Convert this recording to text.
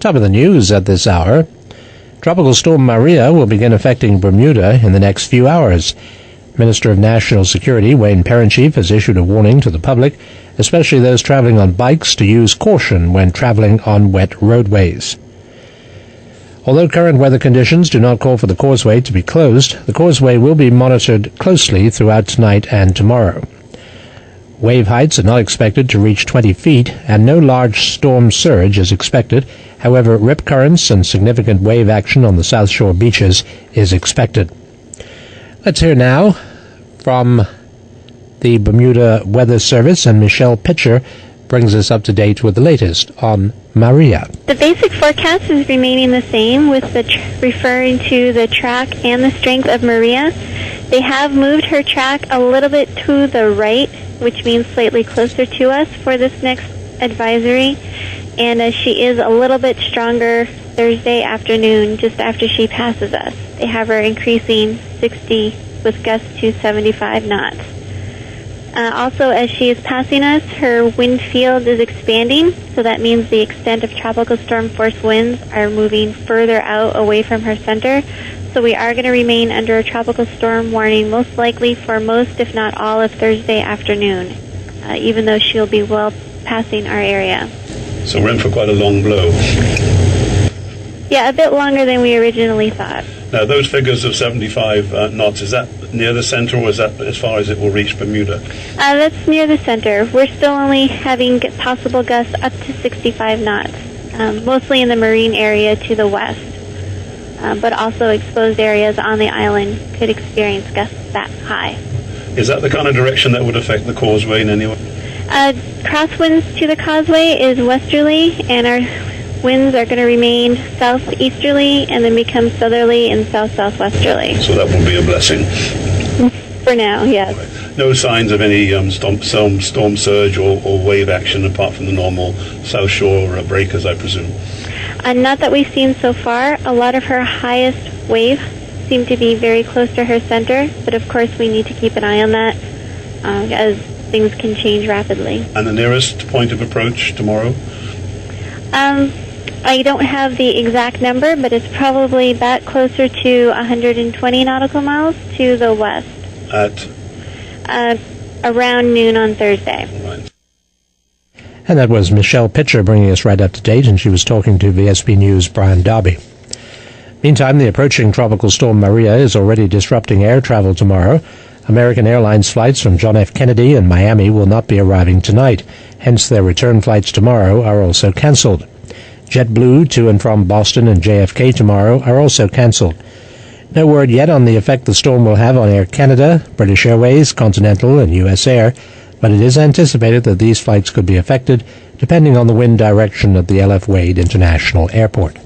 Top of the news at this hour. Tropical Storm Maria will begin affecting Bermuda in the next few hours. Minister of National Security Wayne Parentchief has issued a warning to the public, especially those traveling on bikes, to use caution when traveling on wet roadways. Although current weather conditions do not call for the causeway to be closed, the causeway will be monitored closely throughout tonight and tomorrow. Wave heights are not expected to reach 20 feet, and no large storm surge is expected. However, rip currents and significant wave action on the South Shore beaches is expected. Let's hear now from the Bermuda Weather Service, and Michelle Pitcher brings us up to date with the latest on Maria. The basic forecast is remaining the same, with referring to the track and the strength of Maria. They have moved her track a little bit to the right, which means slightly closer to us for this next advisory. And she is a little bit stronger Thursday afternoon, just after she passes us. They have her increasing 60 with gusts to 75 knots. Also, as she is passing us, her wind field is expanding, so that means the extent of tropical storm force winds are moving further out away from her center. So we are going to remain under a tropical storm warning, most likely for most, if not all, of Thursday afternoon, even though she'll be well passing our area. So we're in for quite a long blow. Yeah, a bit longer than we originally thought. Now, those figures of 75 knots, is that near the center, or is that as far as it will reach Bermuda? That's near the center. We're still only having possible gusts up to 65 knots, mostly in the marine area to the west. But also exposed areas on the island could experience gusts that high. Is that the kind of direction that would affect the causeway in any way? Crosswinds to the causeway is westerly, and our winds are going to remain southeasterly and then become southerly and south-southwesterly. So that will be a blessing. For now, yes. Right. No signs of any storm surge or wave action apart from the normal South Shore breakers, I presume? Not that we've seen so far. A lot of her highest waves seem to be very close to her center, but of course we need to keep an eye on that as things can change rapidly. And the nearest point of approach tomorrow? I don't have the exact number, but it's probably back closer to 120 nautical miles to the west. At? Around noon on Thursday. Right. And that was Michelle Pitcher bringing us right up to date, and she was talking to VSB News' Brian Darby. Meantime, the approaching tropical storm Maria is already disrupting air travel tomorrow. American Airlines flights from John F. Kennedy and Miami will not be arriving tonight. Hence, their return flights tomorrow are also canceled. JetBlue to and from Boston and JFK tomorrow are also canceled. No word yet on the effect the storm will have on Air Canada, British Airways, Continental, and U.S. Air, but it is anticipated that these flights could be affected depending on the wind direction at the L.F. Wade International Airport.